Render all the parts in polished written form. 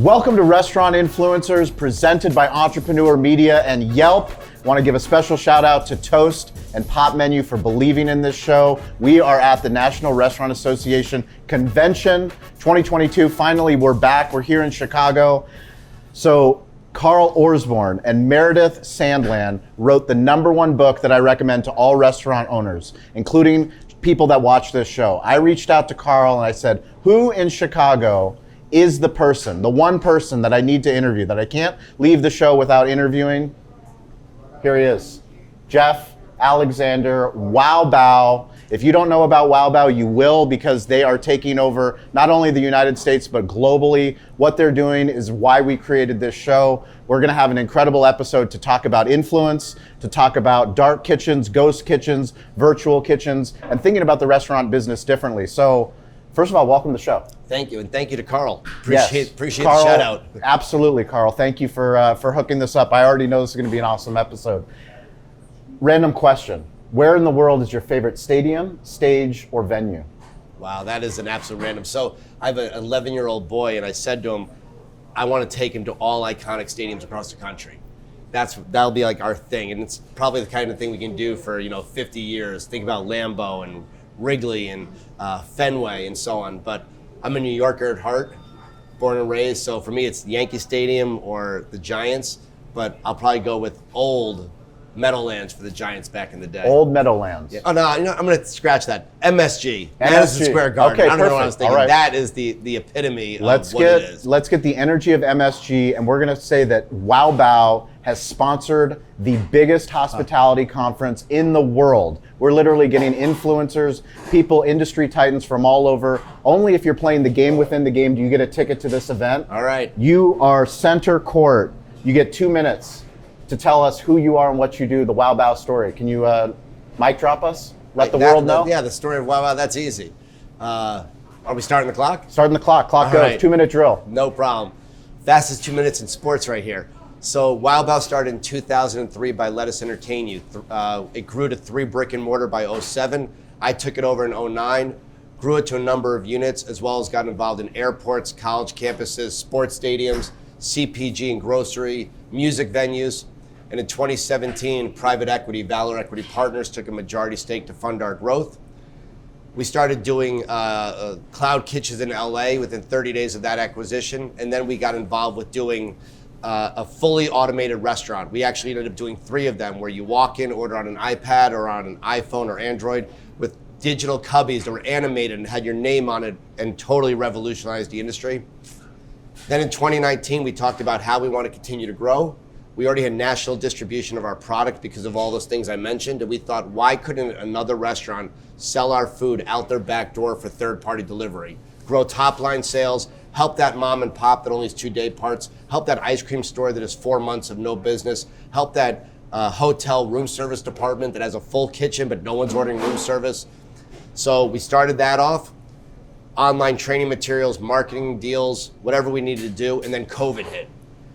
Welcome to Restaurant Influencers, presented by Entrepreneur Media and Yelp. Want to give a special shout out to Toast and Pop Menu for believing in this show. We are at the National Restaurant Association Convention 2022. Finally, we're back. We're here in Chicago. So Carl Orsborn and Meredith Sandland wrote the #1 book that I recommend to all restaurant owners, including people that watch this show. I reached out to Carl and I said, who in Chicago is the person, the one person that I need to interview, that I can't leave the show without interviewing? Here he is, Jeff Alexander, Wow Bao. If you don't know about Wow Bao, you will, because they are taking over not only the United States, but globally. What they're doing is why we created this show. We're gonna have an incredible episode to talk about influence, to talk about dark kitchens, ghost kitchens, virtual kitchens, and thinking about the restaurant business differently. So, first of all, welcome to the show. Thank you, and thank you to Carl. Appreciate Carl, the shout out. Absolutely, Carl. Thank you for hooking this up. I already know this is going to be an awesome episode. Random question. Where in the world is your favorite stadium, stage, or venue? Wow, that is an absolute random. So I have an 11-year-old boy, and I said to him, I want to take him to all iconic stadiums across the country. That'll be like our thing, and it's probably the kind of thing we can do for 50 years. Think about Lambeau and Wrigley and Fenway and so on. But I'm a New Yorker at heart, born and raised. So for me, it's Yankee Stadium or the Giants. But I'll probably go with old Meadowlands for the Giants back in the day. Old Meadowlands. Yeah. Oh no, I'm going to scratch that. MSG, Madison Square Garden. Okay, I don't know what I was thinking. Right. That is the epitome of what it is. Let's get the energy of MSG, and we're going to say that Wow Bao has sponsored the biggest hospitality conference in the world. We're literally getting influencers, people, industry titans from all over. Only if you're playing the game within the game do you get a ticket to this event. All right. You are center court. You get 2 minutes to tell us who you are and what you do, the Wow Bao story. Can you mic drop us? Let the world know? Yeah, the story of Wow Bao, that's easy. Are we starting the clock? Starting the clock. Clock goes. Right. 2-minute drill. No problem. Fastest 2 minutes in sports right here. So Wow Bao started in 2003 by Let Us Entertain You. It grew to 3 brick and mortar by 2007. I took it over in 2009, grew it to a number of units, as well as got involved in airports, college campuses, sports stadiums, CPG and grocery, music venues. And in 2017, private equity, Valor Equity Partners, took a majority stake to fund our growth. We started doing cloud kitchens in LA within 30 days of that acquisition. And then we got involved with doing a fully automated restaurant. We actually ended up doing 3 of them, where you walk in, order on an iPad or on an iPhone or Android, with digital cubbies that were animated and had your name on it, and totally revolutionized the industry. Then in 2019, we talked about how we want to continue to grow. We already had national distribution of our product because of all those things I mentioned, and we thought, why couldn't another restaurant sell our food out their back door for third-party delivery? Grow top-line sales, help that mom and pop that only has 2 day parts, help that ice cream store that has 4 months of no business, help that hotel room service department that has a full kitchen but no one's ordering room service. So we started that off, online training materials, marketing deals, whatever we needed to do, and then COVID hit.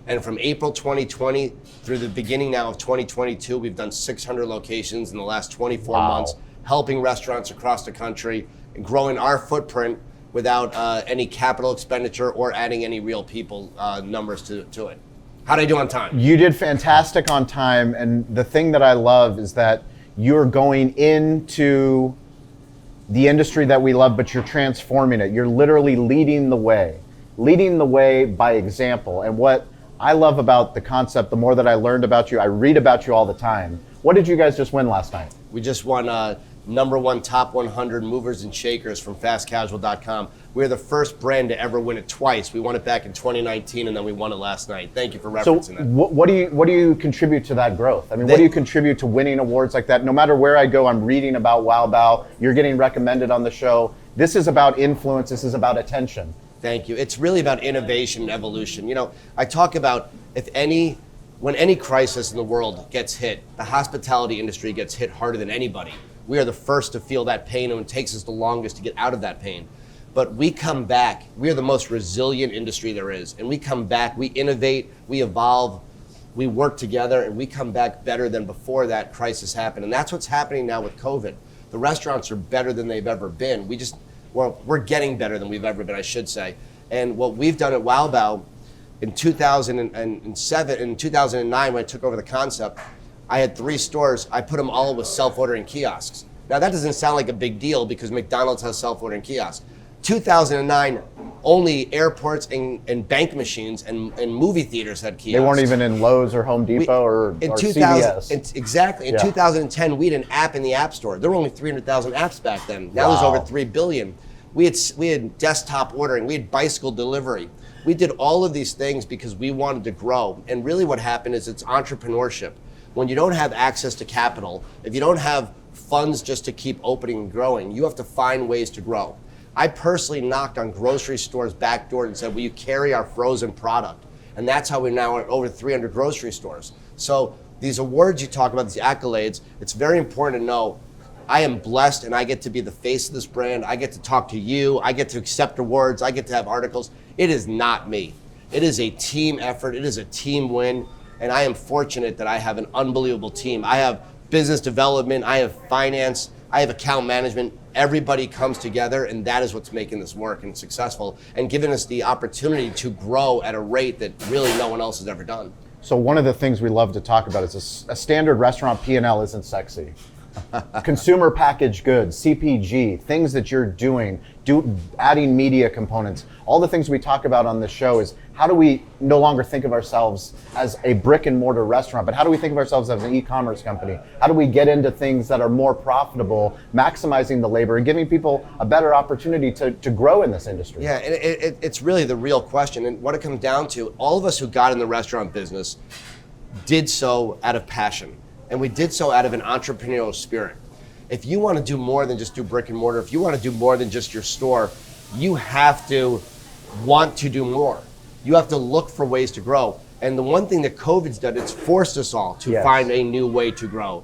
And from April 2020 through the beginning now of 2022, we've done 600 locations in the last 24 months, helping restaurants across the country and growing our footprint without any capital expenditure or adding any real people numbers to it. How'd I do on time? You did fantastic on time, and the thing that I love is that you're going into the industry that we love, but you're transforming it. You're literally leading the way by example. And what I love about the concept, the more that I learned about you, I read about you all the time. What did you guys just win last night? We just won #1 top 100 movers and shakers from fastcasual.com. We're the first brand to ever win it twice. We won it back in 2019, and then we won it last night. Thank you for referencing that. What do you contribute to that growth? I mean, what do you contribute to winning awards like that? No matter where I go, I'm reading about Wow Bao. You're getting recommended on the show. This is about influence. This is about attention. Thank you. It's really about innovation and evolution. I talk about when any crisis in the world gets hit, the hospitality industry gets hit harder than anybody. We are the first to feel that pain, and it takes us the longest to get out of that pain. But we come back. We are the most resilient industry there is. And we come back, we innovate, we evolve, we work together, and we come back better than before that crisis happened. And that's what's happening now with COVID. The restaurants are better than they've ever been. We're getting better than we've ever been, I should say. And what we've done at Wow Bao, In 2007, in 2009, when I took over the concept, I had 3 stores. I put them all with self-ordering kiosks. Now that doesn't sound like a big deal because McDonald's has self-ordering kiosks. 2009, only airports and bank machines and movie theaters had kiosks. They weren't even in Lowe's or Home Depot or CVS. Exactly. In 2010, we had an app in the App Store. There were only 300,000 apps back then. Now there's over 3 billion. We had desktop ordering. We had bicycle delivery. We did all of these things because we wanted to grow. And really what happened is it's entrepreneurship. When you don't have access to capital, if you don't have funds just to keep opening and growing, you have to find ways to grow. I personally knocked on grocery stores' back doors and said, will you carry our frozen product? And that's how we're now at over 300 grocery stores. So these awards you talk about, these accolades, it's very important to know I am blessed and I get to be the face of this brand. I get to talk to you. I get to accept awards. I get to have articles. It is not me. It is a team effort. It is a team win. And I am fortunate that I have an unbelievable team. I have business development. I have finance. I have account management. Everybody comes together, and that is what's making this work and successful and giving us the opportunity to grow at a rate that really no one else has ever done. So one of the things we love to talk about is a standard restaurant P&L isn't sexy. Consumer packaged goods, CPG, things that you're doing, adding media components. All the things we talk about on this show is how do we no longer think of ourselves as a brick and mortar restaurant, but how do we think of ourselves as an e-commerce company? How do we get into things that are more profitable, maximizing the labor and giving people a better opportunity to grow in this industry? Yeah, and it's really the real question. And what it comes down to, all of us who got in the restaurant business did so out of passion. And we did so out of an entrepreneurial spirit. If you want to do more than just do brick and mortar, if you want to do more than just your store, you have to want to do more. You have to look for ways to grow. And the one thing that COVID's done, it's forced us all to find a new way to grow.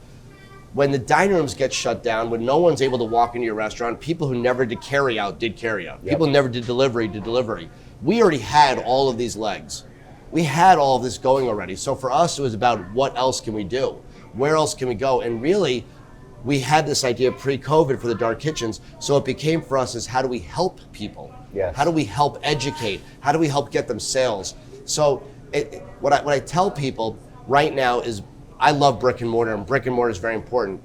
When the dining rooms get shut down, when no one's able to walk into your restaurant, people who never did carry out did carry out. People who never did delivery did delivery. We already had all of these legs. We had all of this going already. So for us, it was about what else can we do? Where else can we go? And really, we had this idea pre-COVID for the dark kitchens. So it became for us is how do we help people? Yes. How do we help educate? How do we help get them sales? So what I tell people right now is I love brick and mortar, and brick and mortar is very important.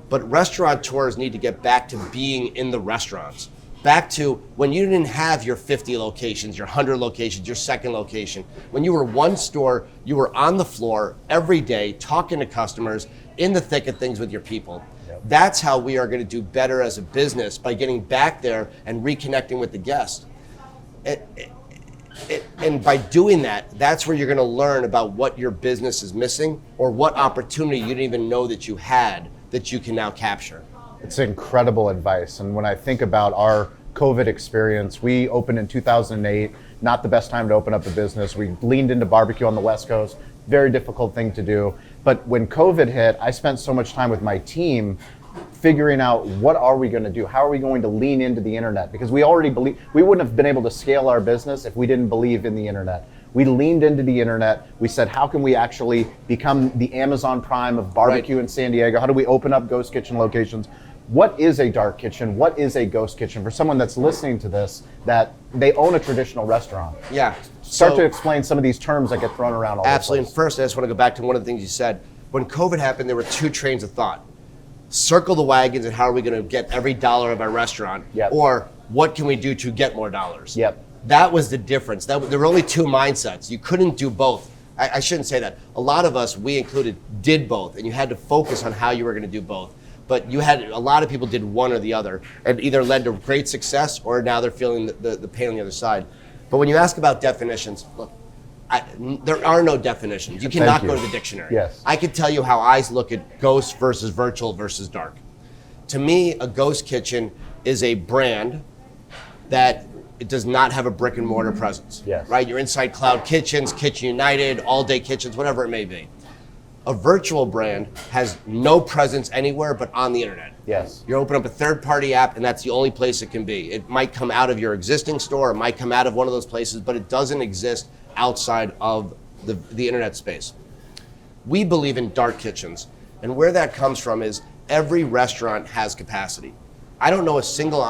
But restaurateurs need to get back to being in the restaurants. Back to when you didn't have your 50 locations, your 100 locations, your second location. When you were one store, you were on the floor every day, talking to customers, in the thick of things with your people. That's how we are going to do better as a business, by getting back there and reconnecting with the guest. And by doing that, that's where you're going to learn about what your business is missing or what opportunity you didn't even know that you had that you can now capture. It's incredible advice. And when I think about our COVID experience, we opened in 2008, not the best time to open up a business. We leaned into barbecue on the West Coast, very difficult thing to do. But when COVID hit, I spent so much time with my team figuring out what are we going to do? How are we going to lean into the internet? Because we already believe, we wouldn't have been able to scale our business if we didn't believe in the internet. We leaned into the internet. We said, how can we actually become the Amazon Prime of barbecue in San Diego? How do we open up ghost kitchen locations? What is a dark kitchen? What is a ghost kitchen? For someone that's listening to this, that they own a traditional restaurant. Yeah. Start to explain some of these terms that get thrown around all the place. Absolutely. And first, I just want to go back to one of the things you said. When COVID happened, there were 2 trains of thought. Circle the wagons and how are we going to get every dollar of our restaurant? Or what can we do to get more dollars? That was the difference. There were only 2 mindsets. You couldn't do both. I shouldn't say that. A lot of us, we included, did both, and you had to focus on how you were going to do both. But you had a lot of people did one or the other, and either led to great success or now they're feeling the pain on the other side. But when you ask about definitions, look, there are no definitions. You cannot go to the dictionary. I could tell you how I look at ghost versus virtual versus dark. To me, a ghost kitchen is a brand that it does not have a brick and mortar presence. Right? Your Inside Cloud Kitchens, Kitchen United, All Day Kitchens, whatever it may be. A virtual brand has no presence anywhere but on the internet. You open up a third-party app and that's the only place it can be. It might come out of your existing store, it might come out of one of those places, but it doesn't exist outside of the internet space. We believe in dark kitchens, and where that comes from is every restaurant has capacity. I don't know a single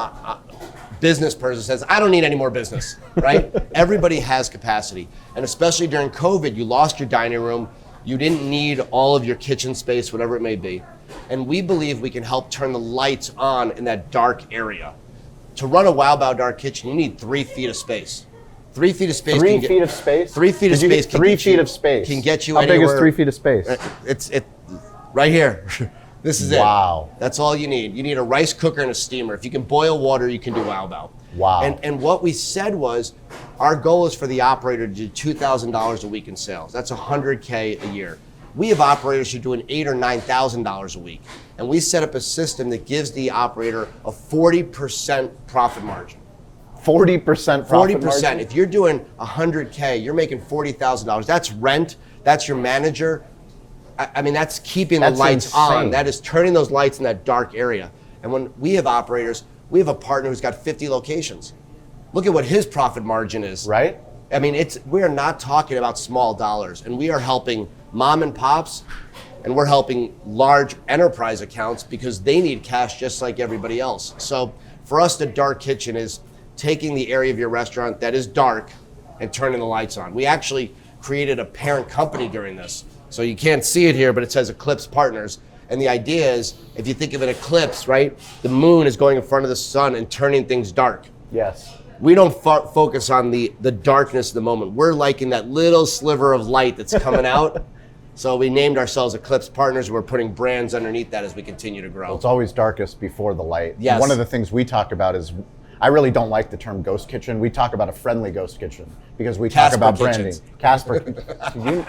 business person says, I don't need any more business, right? Everybody has capacity. And especially during COVID, you lost your dining room. You didn't need all of your kitchen space, whatever it may be. And we believe we can help turn the lights on in that dark area. To run a Wow Bao dark kitchen, you need 3 feet of space. 3 feet of space. 3 feet of space? 3 feet of space. 3 feet of space. Can get you How anywhere. big is 3 feet of space? It's right here. This is it. Wow. That's all you need. You need a rice cooker and a steamer. If you can boil water, you can do Wow Bao. Wow. And what we said was, our goal is for the operator to do $2,000 a week in sales. That's $100K a year. We have operators who are doing $8,000 or $9,000 a week. And we set up a system that gives the operator a 40% profit margin. 40% profit 40%. margin? If you're doing $100K, you're making $40,000. That's rent. That's your manager. I mean, that's keeping the lights insane. on. That is turning those lights in that dark area. And when we have operators, we have a partner who's got 50 locations. Look at what his profit margin is. Right? I mean, we are not talking about small dollars, and we are helping mom and pops, and we're helping large enterprise accounts because they need cash just like everybody else. So for us, the dark kitchen is taking the area of your restaurant that is dark and turning the lights on. We actually created a parent company during this. So you can't see it here, but it says Eclipse Partners. And the idea is, if you think of an eclipse, right? The moon is going in front of the sun and turning things dark. Yes. We don't focus on the darkness of the moment. We're liking that little sliver of light that's coming out. So we named ourselves Eclipse Partners. We're putting brands underneath that as we continue to grow. Well, it's always darkest before the light. Yes. One of the things we talk about is, I really don't like the term ghost kitchen. We talk about a friendly ghost kitchen because we talk Casper about Kitchens. branding. Casper, you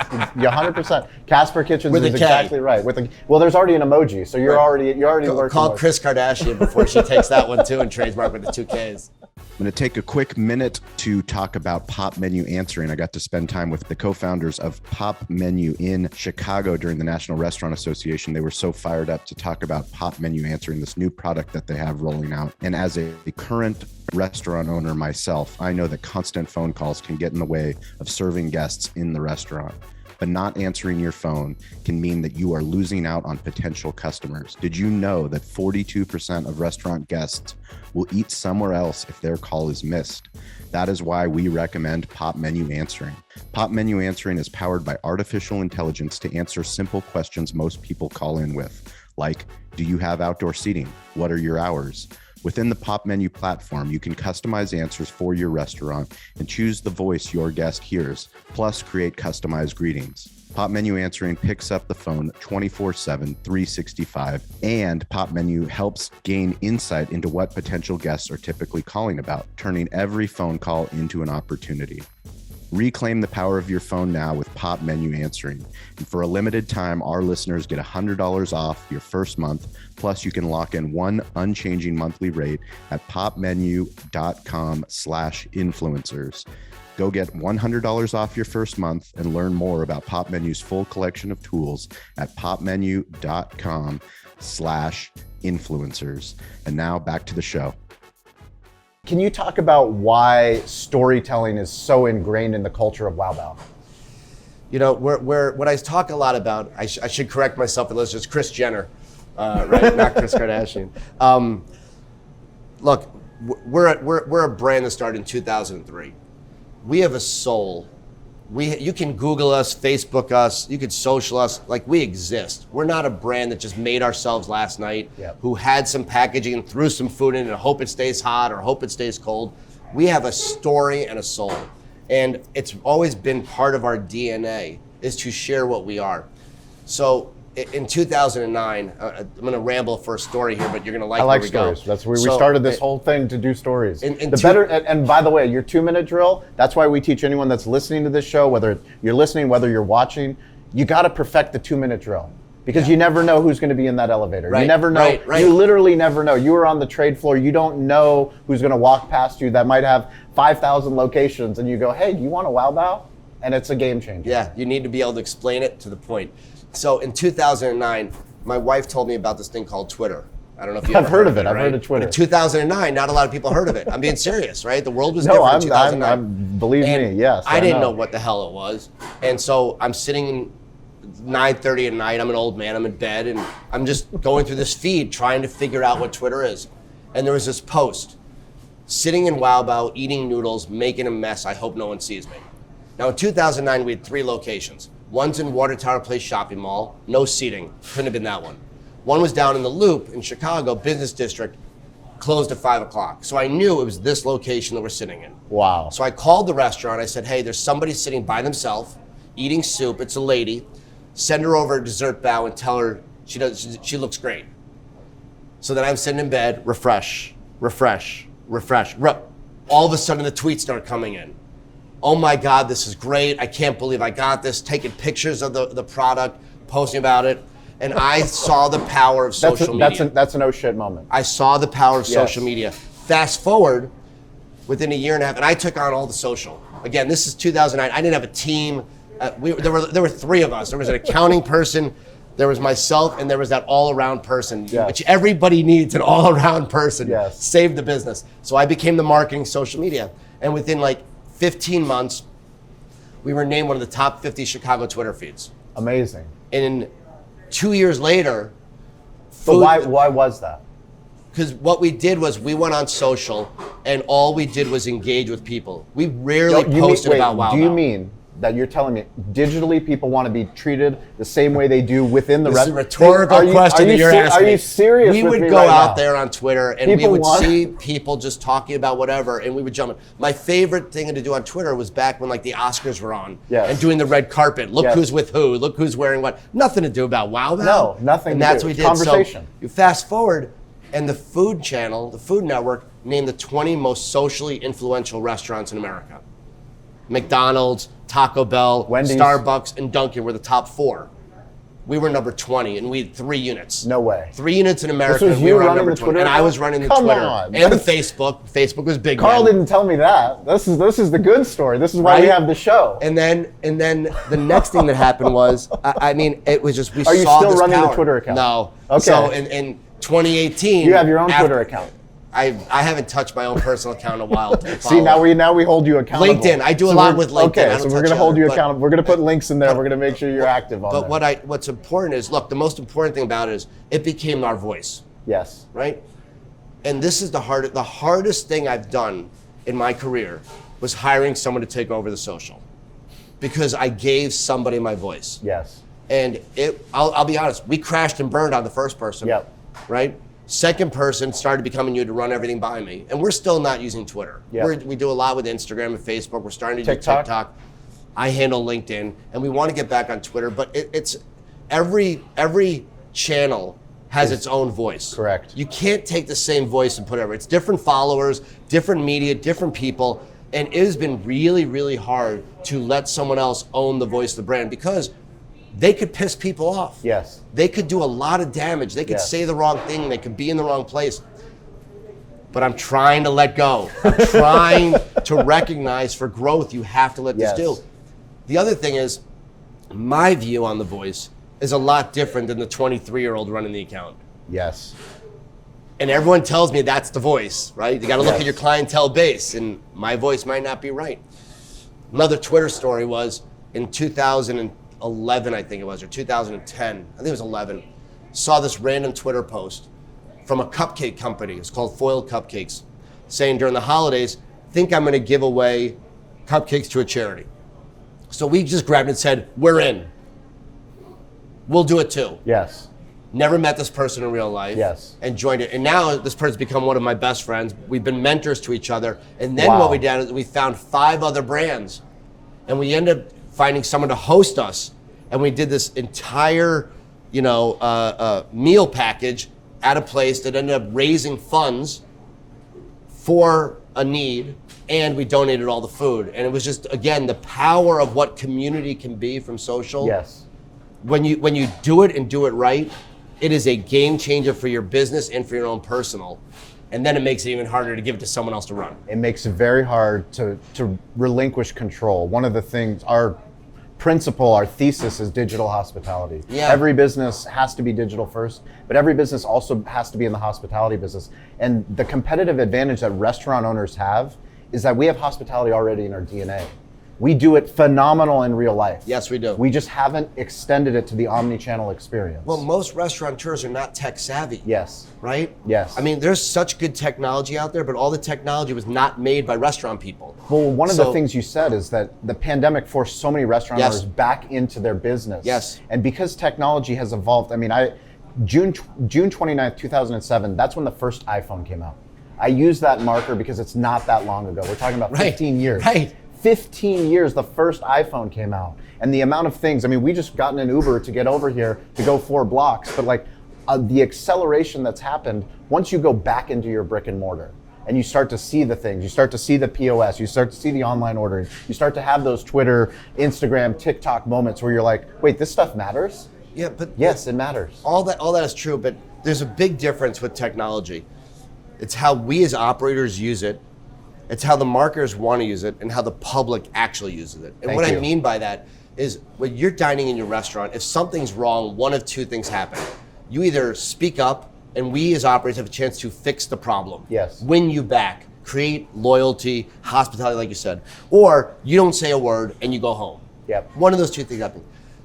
100%. Casper Kitchens With a is K. exactly right. Well, there's already an emoji, so you're already working. Call with- Kris Kardashian before she takes that one too and trademark with the 2 Ks. I'm going to take a quick minute to talk about Pop Menu Answering. I got to spend time with the co-founders of Pop Menu in Chicago during the National Restaurant Association. They were so fired up to talk about Pop Menu Answering, this new product that they have rolling out. And as a current restaurant owner myself, I know that constant phone calls can get in the way of serving guests in the restaurant. But not answering your phone can mean that you are losing out on potential customers. Did you know that 42% of restaurant guests will eat somewhere else if their call is missed? That is why we recommend Pop Menu Answering. Pop Menu Answering is powered by artificial intelligence to answer simple questions most people call in with, like, do you have outdoor seating? What are your hours? Within the Pop Menu platform, you can customize answers for your restaurant and choose the voice your guest hears, plus create customized greetings. Pop Menu Answering picks up the phone 24/7, 365, and Pop Menu helps gain insight into what potential guests are typically calling about, turning every phone call into an opportunity. Reclaim the power of your phone now with Pop Menu Answering. And for a limited time, our listeners get $100 off your first month. Plus, you can lock in one unchanging monthly rate at popmenu.com/influencers. Go get $100 off your first month and learn more about Pop Menu's full collection of tools at popmenu.com/influencers. And now back to the show. Can you talk about why storytelling is so ingrained in the culture of Wow Bao? You know, what I talk a lot about, I should correct myself, it's just Kris Jenner, right? Not Kris Kardashian. Look, we're a brand that started in 2003. We have a soul. You can Google us, Facebook us, you could social us, like we exist. We're not a brand that just made ourselves last night, who had some packaging and threw some food in and hope it stays hot or hope it stays cold. We have a story and a soul. And it's always been part of our DNA is to share what we are. So in 2009, I'm gonna ramble for a story here, but you're gonna like where we stories. go. That's where we started this whole thing, to do stories. And by the way, your 2-minute drill, that's why we teach anyone that's listening to this show, whether you're listening, whether you're watching, you gotta perfect the 2-minute drill. Because you never know who's gonna be in that elevator. Right, you never know, right. You literally never know. You were on the trade floor, you don't know who's gonna walk past you that might have 5,000 locations, and you go, hey, do you want a Wow Bao? And it's a game changer. Yeah, you need to be able to explain it to the point. So in 2009, my wife told me about this thing called Twitter. I don't know if you've I've heard of it. I've heard of Twitter. In 2009, not a lot of people heard of it. I'm being serious, right? The world was different in 2009. Believe me, yes. I didn't know what the hell it was. And so I'm sitting 9:30 at night, I'm an old man, I'm in bed, and I'm just going through this feed trying to figure out what Twitter is. And there was this post. sitting in Wow Bao, eating noodles, making a mess. I hope no one sees me. Now in 2009, we had 3 locations. One's in Water Tower Place Shopping Mall, no seating, couldn't have been that one. One was down in the Loop in Chicago, Business District, closed at 5 o'clock. So I knew it was this location that we're sitting in. Wow. So I called the restaurant. I said, hey, there's somebody sitting by themselves, eating soup. It's a lady. Send her over a dessert bow and tell her she looks great. So then I'm sitting in bed, refresh. All of a sudden the tweets start coming in. Oh my God, this is great. I can't believe I got this. Taking pictures of the product, posting about it. And I saw the power of social media. That's an oh shit moment. I saw the power of social Yes. media. Fast forward, within a year and a half, and I took on all the social. Again, this is 2009. I didn't have a team. There were 3 of us. There was an accounting person, there was myself, and there was that all-around person, Yes. which everybody needs, an all-around person. Yes. Save the business. So I became the marketing social media. And within like 15 months, we were named one of the top 50 Chicago Twitter feeds. Amazing. And 2 years later, But why was that? because what we did was we went on social and all we did was engage with people. We rarely posted about Wow Do you Bao. mean that you're telling me digitally people want to be treated the same way they do within the This is a rest? rhetorical question that you're asking. Are you serious? We with would me go right out now? there on Twitter and we People would want- see people just talking about whatever, and we would jump in. My favorite thing to do on Twitter was back when like the Oscars were on Yes. and doing the red carpet. Look Yes. who's with who. Look who's wearing what. Nothing to do about Wow Bao. No, nothing And to that's do. what we It's did. conversation. So you fast forward, and the Food Channel, the Food Network, named the 20 most socially influential restaurants in America. McDonald's, Taco Bell, Wendy's. Starbucks, and Dunkin' were the top 4. We were number 20, and we had 3 units. No way. 3 units in America. This was and we you were on running number the 20. Twitter And I account? was running the Come Twitter on. and the Facebook. Facebook was big. Carl then. didn't tell me that. This is the good story. This is why we Right? have the show. And then the next thing that happened was, I mean, it was just we Are you saw still this running the power. Twitter account? No. Okay. So in 2018, You have your own after- Twitter account. I haven't touched my own personal account in a while. to See, follow. now we hold you accountable. LinkedIn. I do a lot with LinkedIn. I Okay, don't so we're touch going to hold other, you but- accountable. We're going to put links in there. We're going to make sure you're active on But there. what's important is, look, the most important thing about it is it became our voice, Yes. right? And this is the hardest thing I've done in my career was hiring someone to take over the social, because I gave somebody my voice. Yes. And I'll be honest, we crashed and burned on the first person, Yep. right? Second person started becoming you to run everything by me. And we're still not using Twitter. Yep. We do a lot with Instagram and Facebook. We're starting to TikTok. do TikTok. I handle LinkedIn, and we want to get back on Twitter, but it's every channel has its own voice. Correct. You can't take the same voice and put it everywhere. It's different followers, different media, different people, and it has been really, really hard to let someone else own the voice of the brand, because they could piss people off. Yes. They could do a lot of damage. They could Yes. say the wrong thing. They could be in the wrong place. But I'm trying to let go. I'm trying to recognize for growth, you have to let Yes. this do. The other thing is, my view on the voice is a lot different than the 23-year-old running the account. Yes. And everyone tells me that's the voice, right? You got to look Yes. at your clientele base, and my voice might not be right. Another Twitter story was in 2011, I think it was, or 2010, I think it was 11, saw this random Twitter post from a cupcake company. It's called Foiled Cupcakes, saying during the holidays, think I'm going to give away cupcakes to a charity. So we just grabbed it and said, we're in. We'll do it too. Yes. Never met this person in real life. Yes. And joined it. And now this person's become one of my best friends. We've been mentors to each other. And then Wow. what we did is we found 5 other brands. And we ended up finding someone to host us. And we did this entire, meal package at a place that ended up raising funds for a need. And we donated all the food. And it was just, again, the power of what community can be from social. Yes. When you do it and do it right, it is a game changer for your business and for your own personal. And then it makes it even harder to give it to someone else to run. It makes it very hard to relinquish control. One of the things, our principle, our thesis is digital hospitality. Yeah. Every business has to be digital first, but every business also has to be in the hospitality business. And the competitive advantage that restaurant owners have is that we have hospitality already in our DNA. We do it phenomenal in real life. Yes, we do. We just haven't extended it to the omni-channel experience. Well, most restaurateurs are not tech savvy. Yes. Right? Yes. I mean, there's such good technology out there, but all the technology was not made by restaurant people. Well, one of the things you said is that the pandemic forced so many restaurant Yes. owners back into their business. Yes. And because technology has evolved, I mean, June 29th, 2007, that's when the first iPhone came out. I use that marker because it's not that long ago. We're talking about 15 years. Right. 15 years, the first iPhone came out. And the amount of things, I mean, we just got in an Uber to get over here to go 4 blocks, but like the acceleration that's happened once you go back into your brick and mortar and you start to see the things, you start to see the POS, you start to see the online ordering, you start to have those Twitter, Instagram, TikTok moments where you're like, wait, this stuff matters? Yeah, but Yes, it matters. all that is true, but there's a big difference with technology. It's how we as operators use it. It's how the marketers want to use it and how the public actually uses it. And Thank what you. I mean by that is when you're dining in your restaurant, if something's wrong, one of two things happen. You either speak up and we as operators have a chance to fix the problem. Yes. Win you back, create loyalty, hospitality, like you said. Or you don't say a word and you go home. Yep. One of those two things happen.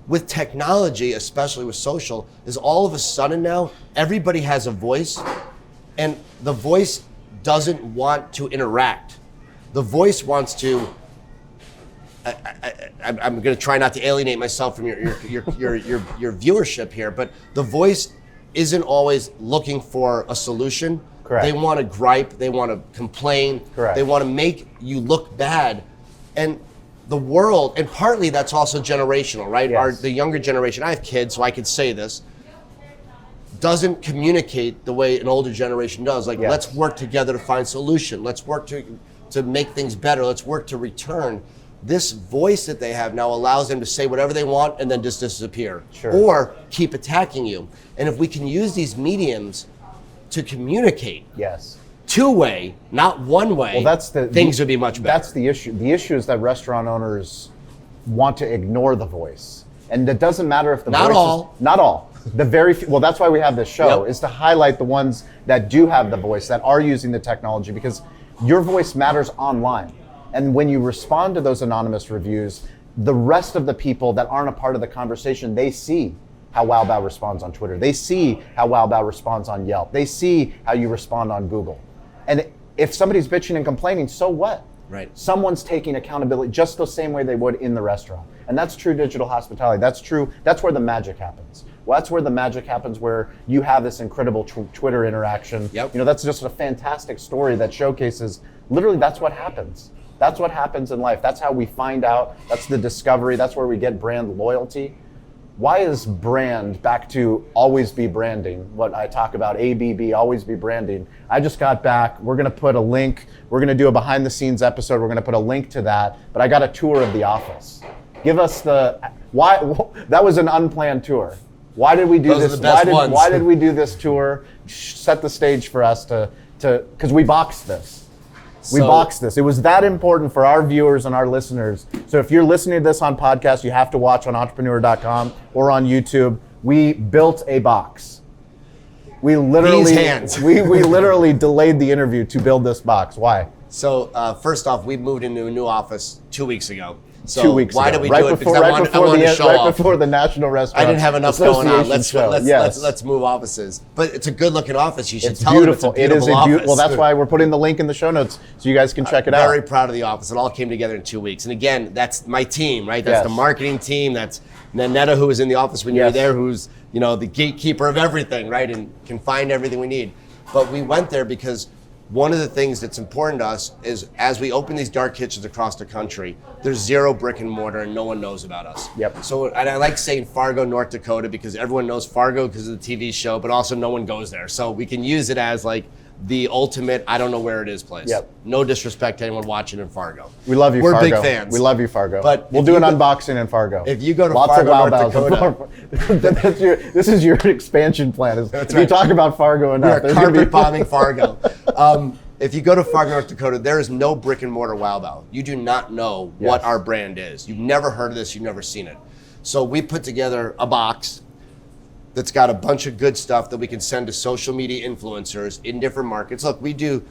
With technology, especially with social, is all of a sudden now, everybody has a voice and the voice doesn't want to interact. The voice wants to. I'm going to try not to alienate myself from your viewership here, but the voice isn't always looking for a solution. Correct. They want to gripe. They want to complain. Correct. They want to make you look bad, and the world. And partly that's also generational, right? Yes. The younger generation. I have kids, so I could say this. Doesn't communicate the way an older generation does. Like, Yes. let's work together to find solution. Let's work to make things better. Let's work to return. This voice that they have now allows them to say whatever they want and then just disappear. Sure. Or keep attacking you. And if we can use these mediums to communicate Yes. two-way, not one-way, Well, that's things would be much better. That's the issue. The issue is that restaurant owners want to ignore the voice. And it doesn't matter if the Not voice all. is... Not all. The very few, well, that's why we have this show, Yep. is to highlight the ones that do have the voice, that are using the technology, because your voice matters online. And when you respond to those anonymous reviews, the rest of the people that aren't a part of the conversation, they see how WowBow responds on Twitter. They see how WowBow responds on Yelp. They see how you respond on Google. And if somebody's bitching and complaining, so what? Right. Someone's taking accountability just the same way they would in the restaurant. And that's true digital hospitality. That's true. That's where the magic happens. Well, that's where the magic happens, where you have this incredible Twitter interaction. Yep. You know, that's just a fantastic story that showcases literally that's what happens. That's what happens in life. That's how we find out. That's the discovery. That's where we get brand loyalty. Why is brand, back to always be branding, what I talk about, ABB, always be branding. I just got back. We're going to put a link. We're going to do a behind the scenes episode. We're going to put a link to that. But I got a tour of the office. Give us why, that was an unplanned tour. Why did we do Those are this? the best ones. Why did we do this tour? Set the stage for us because we boxed this. We So- boxed this. It was that important for our viewers and our listeners. So if you're listening to this on podcast, you have to watch on entrepreneur.com or on YouTube. We built a box. We literally, These hands. we literally delayed the interview to build this box. Why? So first off, we moved into a new office 2 weeks ago. So 2 weeks why ago. did we Right do it? before- Because I right wanted before to the- show right off. before the National Restaurant I didn't have enough going on. Association show. Let's move offices. But it's a good looking office. You should It's tell beautiful. them it's a beautiful office. Well, that's why we're putting the link in the show notes so you guys can check it out. Very proud of the office. It all came together in 2 weeks. And again, that's my team, right? That's Yes. the marketing team. That's Nanetta, who was in the office when you were Yes. there, who's the gatekeeper of everything, right? And can find everything we need. But we went there because one of the things that's important to us is as we open these dark kitchens across the country, there's zero brick and mortar and no one knows about us. Yep. So, and I like saying Fargo, North Dakota, because everyone knows Fargo because of the TV show, but also no one goes there. So we can use it as like the ultimate, I don't know where it is place. Yep. No disrespect to anyone watching in Fargo. We love you, We're Fargo. big fans. We love you, Fargo. But we'll if do an you go- unboxing in Fargo. if you go to Lots Fargo, of North Dakota. This is your expansion plan. If you right. talk about Fargo We enough, are there's gonna carpet be- bombing Fargo. If you go to Fargo, North Dakota, there is no brick and mortar WowBow. You do not know what Yes. our brand is. You've never heard of this. You've never seen it. So we put together a box that's got a bunch of good stuff that we can send to social media influencers in different markets. Look, we do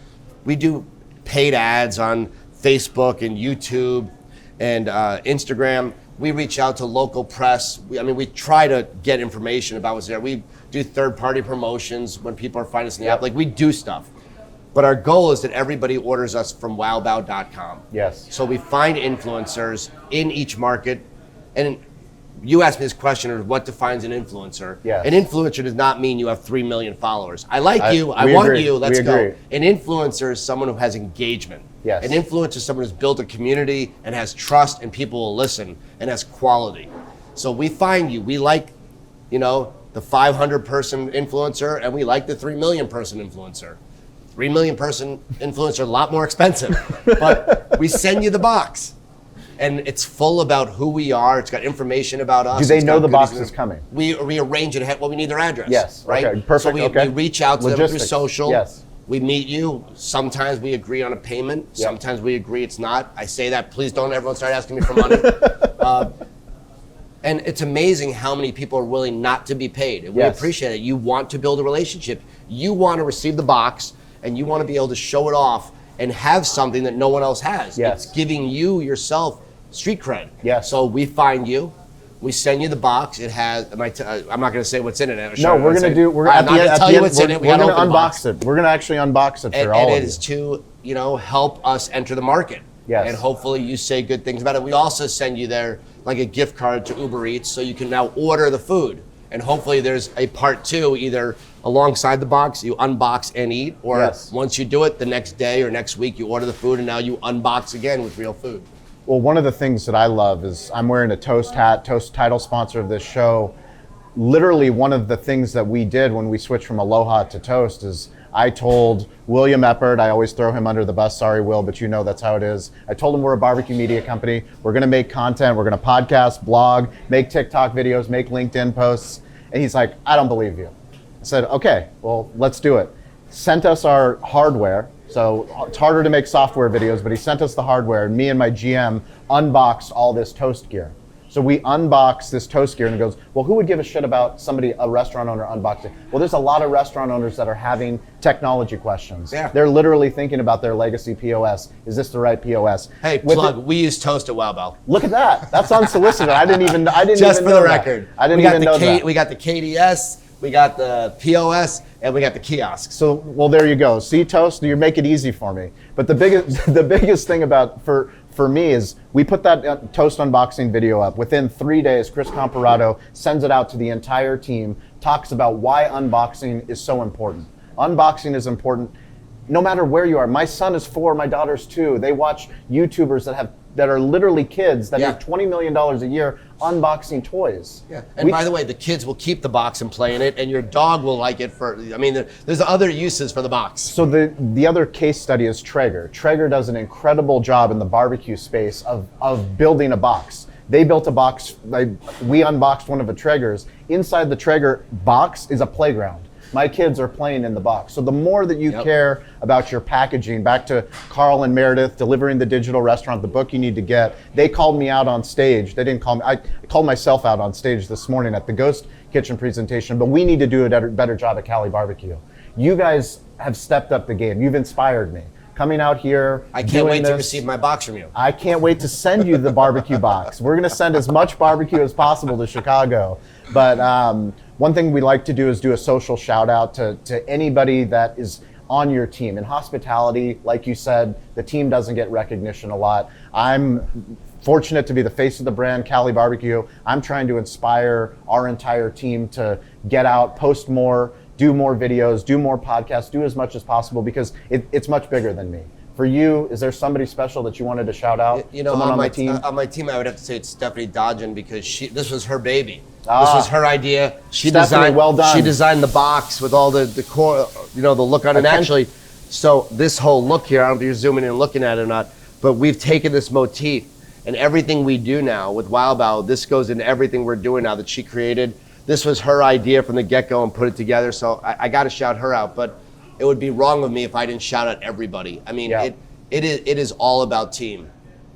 paid ads on Facebook and YouTube, and Instagram. We reach out to local press. We try to get information about what's there. We do third-party promotions when people are finding us in the app. Like, we do stuff. But our goal is that everybody orders us from wowbow.com. Yes. So we find influencers in each market. And you asked me this question of what defines an influencer. Yes. An influencer does not mean you have 3 million followers. I like you. I we want agree. you. Let's We go. agree. An influencer is someone who has engagement. Yes. An influencer is someone who's built a community and has trust and people will listen and has quality. So we find you. We like, the 500 person influencer, and we like the 3 million person influencer. 3 million person influencer, a lot more expensive, but we send you the box. And it's full about who we are. It's got information about us. Do they It's know got the goodies box in is it. coming? We arrange it ahead. Well, we need their address. Yes. Right? Okay. Perfect. So we Okay. reach out to them through Logistics. social. Yes. We meet you. Sometimes we agree on a payment. Yep. Sometimes we agree it's not. I say that. Please don't everyone start asking me for money. And it's amazing how many people are willing not to be paid. And we Yes. appreciate it. You want to build a relationship. You want to receive the box, and you want to be able to show it off and have something that no one else has. Yes. It's giving you yourself street cred. Yes. So we find you. We send you the box. It has. I'm not going to say what's in it. No, we're gonna do. We're I'm at not the going end. to tell you what's in it. We We're got to gonna open the box. unbox it. We're gonna actually unbox it for And all it of is you. to help us enter the market. Yes. And hopefully you say good things about it. We also send you there like a gift card to Uber Eats, so you can now order the food. And hopefully there's a part 2, either alongside the box, you unbox and eat, or Yes. once you do it, the next day or next week, you order the food and now you unbox again with real food. Well, one of the things that I love is I'm wearing a Toast hat, Toast title sponsor of this show. Literally, one of the things that we did when we switched from Aloha to Toast is I told William Eppert, I always throw him under the bus, sorry, Will, but that's how it is. I told him we're a barbecue media company. We're gonna make content, we're gonna podcast, blog, make TikTok videos, make LinkedIn posts. And he's like, I don't believe you. I said, okay, well, let's do it. Sent us our hardware. So it's harder to make software videos, but he sent us the hardware, and me and my GM unboxed all this Toast gear. So we unboxed this Toast gear, and it goes, well, who would give a shit about a restaurant owner unboxing? Well, there's a lot of restaurant owners that are having technology questions. Yeah. They're literally thinking about their legacy POS. Is this the right POS? Hey, we use Toast at WowBell. Look at that. That's unsolicited. I didn't even Just even for know the that. record. I didn't even know that. We got the KDS, we got the POS, and we got the kiosks. So, well, there you go. See, Toast, you make it easy for me. But the biggest thing about for me is we put that Toast unboxing video up. Within 3 days, Chris Comparado sends it out to the entire team, talks about why unboxing is so important. Unboxing is important no matter where you are. My son is 4, my daughter's 2. They watch YouTubers that are literally kids that make $20 million a year unboxing toys. Yeah. And by the way, the kids will keep the box and play in it, and your dog will like it there's other uses for the box. So the other case study is Traeger. Traeger does an incredible job in the barbecue space of building a box. They built a box, we unboxed one of the Traegers. Inside the Traeger box is a playground. My kids are playing in the box. So the more that you care about your packaging, back to Carl and Meredith, delivering the digital restaurant, the book you need to get, they called me out on stage. They didn't call me, I called myself out on stage this morning at the Ghost Kitchen presentation, but we need to do a better job at Cali Barbecue. You guys have stepped up the game. You've inspired me. Coming out here, I can't wait this. to receive my box from you. I can't wait to send you the barbecue box. We're gonna send as much barbecue as possible to Chicago. But one thing we like to do is do a social shout out to anybody that is on your team. In hospitality, like you said, the team doesn't get recognition a lot. I'm fortunate to be the face of the brand, Cali Barbecue. I'm trying to inspire our entire team to get out, post more, do more videos, do more podcasts, do as much as possible because it's much bigger than me. For you, is there somebody special that you wanted to shout out? On my team, I would have to say it's Stephanie Dodgen because this was her baby. This was her idea. Stephanie, well done. She designed the box with all the core, the look on it. Actually, so this whole look here, I don't know if you're zooming in and looking at it or not, but we've taken this motif and everything we do now with WowBow, this goes into everything we're doing now that she created. This was her idea from the get-go and put it together. So I got to shout her out, but it would be wrong of me if I didn't shout out everybody. I mean, it is all about team.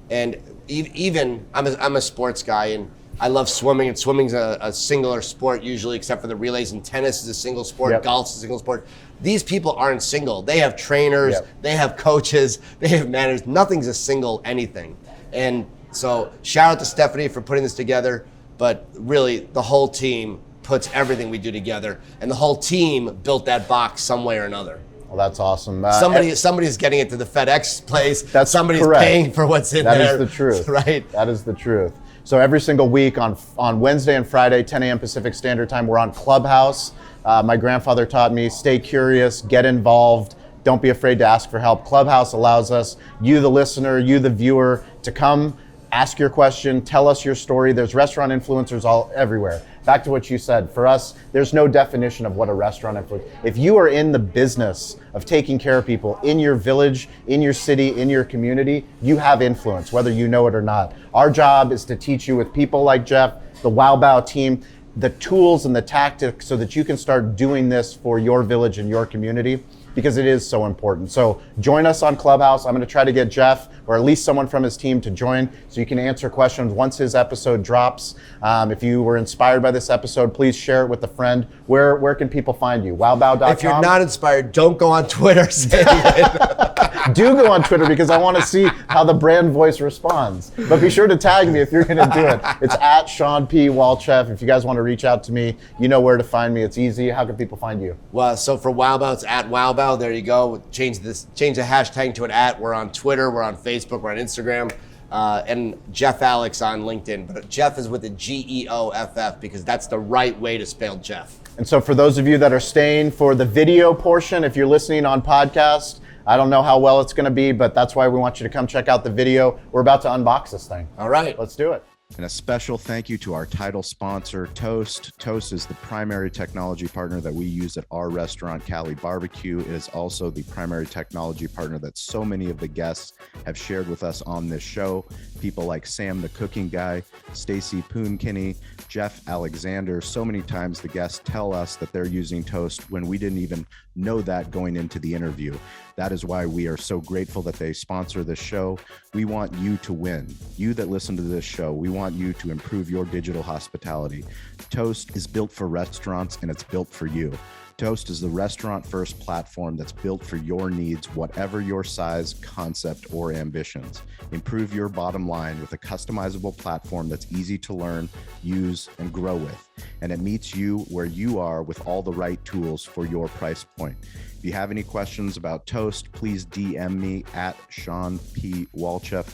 And even I'm a sports guy and I love swimming, and swimming's a singular sport usually, except for the relays, and tennis is a single sport, golf's a single sport. These people aren't single. They have trainers, they have coaches, they have managers. Nothing's a single anything. And So shout out to Stephanie for putting this together, but really the whole team puts everything we do together, and the whole team built that box some way or another. Well, that's awesome. Somebody's getting it to the FedEx place. That's somebody's correct. paying for what's in That there. is the truth. Right. That is the truth. So every single week on Wednesday and Friday, 10 a.m. Pacific Standard Time, we're on Clubhouse. My grandfather taught me, stay curious, get involved, don't be afraid to ask for help. Clubhouse allows us, you the listener, you the viewer, to come, ask your question, tell us your story. There's restaurant influencers all everywhere. Back to what you said, for us, there's no definition of what a restaurant influencer. If you are in the business of taking care of people in your village, in your city, in your community, you have influence, whether you know it or not. Our job is to teach you with people like Jeff, the Wow Bao team, the tools and the tactics so that you can start doing this for your village and your community, because it is so important. So join us on Clubhouse. I'm gonna try to get Jeff, or at least someone from his team, to join so you can answer questions once his episode drops. If you were inspired by this episode, please share it with a friend. Where can people find you? Wowbao.com? If you're not inspired, don't go on Twitter saying it. Do go on Twitter, because I want to see how the brand voice responds. But be sure to tag me if you're going to do it. It's at Sean P. Walchef. If you guys want to reach out to me, you know where to find me. It's easy. How can people find you? Well, so for Wowbao, it's at Wowbao. There you go. Change the hashtag to an at. We're on Twitter. We're on Facebook. We're on Instagram. And Jeff Alex on LinkedIn. But Jeff is with a Geoff, because that's the right way to spell Jeff. And so for those of you that are staying for the video portion, if you're listening on podcast, I don't know how well it's going to be, but that's why we want you to come check out the video. We're about to unbox this thing. All right. Let's do it. And a special thank you to our title sponsor, Toast. Toast is the primary technology partner that we use at our restaurant, Cali Barbecue. It is also the primary technology partner that so many of the guests have shared with us on this show. People like Sam the Cooking Guy, Stacy Poonkinney, Jeff Alexander. So many times the guests tell us that they're using Toast when we didn't even know that going into the interview. That is why we are so grateful that they sponsor this show. We want you to win. You that listen to this show, we want you to improve your digital hospitality. Toast is built for restaurants, and it's built for you. Toast is the restaurant-first platform that's built for your needs, whatever your size, concept, or ambitions. Improve your bottom line with a customizable platform that's easy to learn, use, and grow with. And it meets you where you are with all the right tools for your price point. If you have any questions about Toast, please DM me at Sean P. Walchef,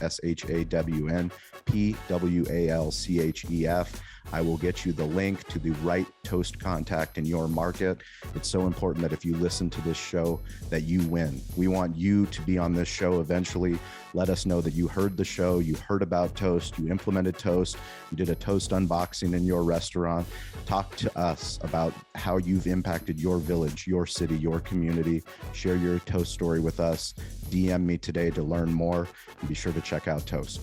ShawnPWalchef. I will get you the link to the right Toast contact in your market. It's so important that if you listen to this show, that you win. We want you to be on this show eventually. Let us know that you heard the show, you heard about Toast, you implemented Toast, you did a Toast unboxing in your restaurant. Talk to us about how you've impacted your village, your city, your community. Share your Toast story with us. DM me today to learn more, and be sure to check out Toast.